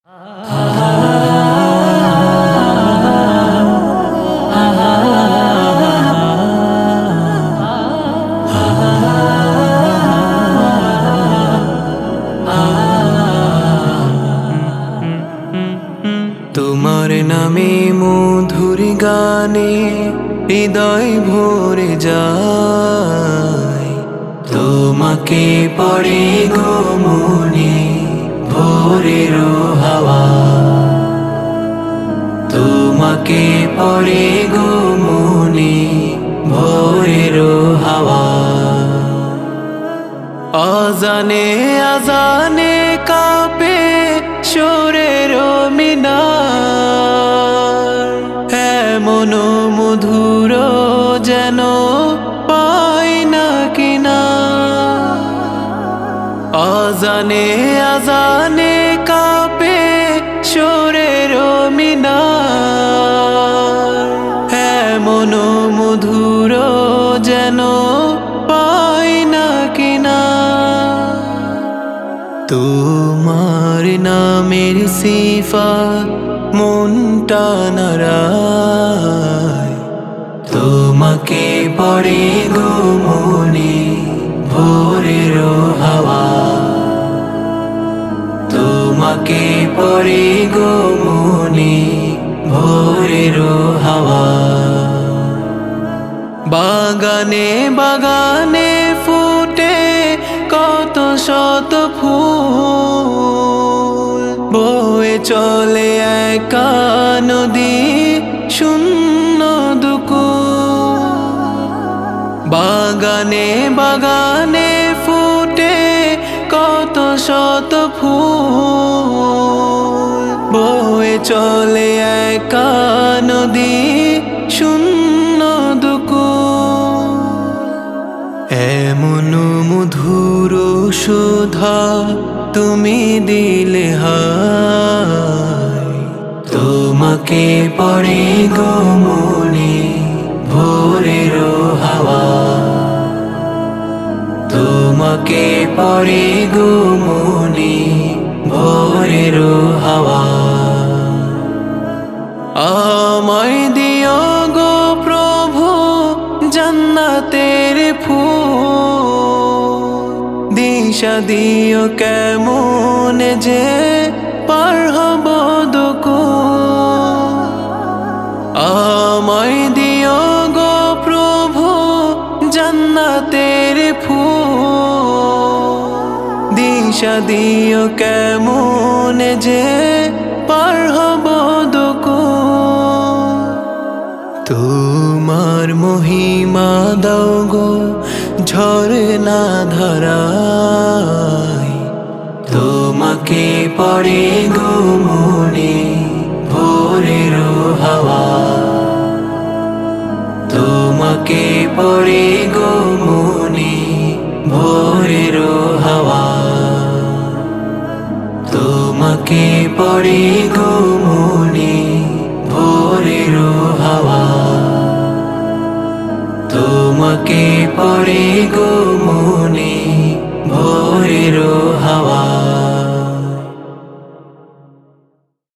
তোমার নামে মধুর গানে হৃদয় ভরে যায়, তোমাকে পড়ে গো মনে ভোরের হাওয়া, তোমাকে পড়ে গো মনে ভোরের হাওয়া। আজানে আজানে কাঁপে সুরের মিনার, এমন মধুর যেন পাই না কিনা। আজানে আজানে কাঁপে সুরের মিনার, এমন মধুর যেন পাই না কিনা। তোমার নামের সিফাত মনটা নাড়ায়, তোমাকে পড়ে গো মনে ভোরের হাওয়া, তোমাকে পড়ে গো মনে ভোরের হাওয়া। বাগানে বাগানে ফুটে কত শত ফুল, বয়ে চলে একা নদী শূন্য দুকুল। বাগানে বাগানে ফুটে কত শত ফুল, বয়ে চলে একা নদী শূন্য দুকুল। এমন মধুর সুধা তুমি দিলে হায়, তোমাকে পড়ে গো মনে ভোরের হাওয়া, তোমাকে পড়ে গো মনে ভোরের হাওয়া। আমায় দিও গো প্রভু জান্নাতের ফুল, দিশা দিও কেমন যে পার হব দুকুল। আমায় দিও গো প্রভু জান্নাতের ফুল, দিশা দিও কেমন যে পার হব দুকুল। তোমার মহিমা দাও গো ঝরনা ধারায়, তোমাকে পড়ে গো মনে ভোরের হাওয়া, তোমাকে পড়ে গো মনে ভোরের হাওয়া, তোমাকে পড়ে গো মনে ভোরের হাওয়া, তোমাকে পড়ে গো মনে ভোরের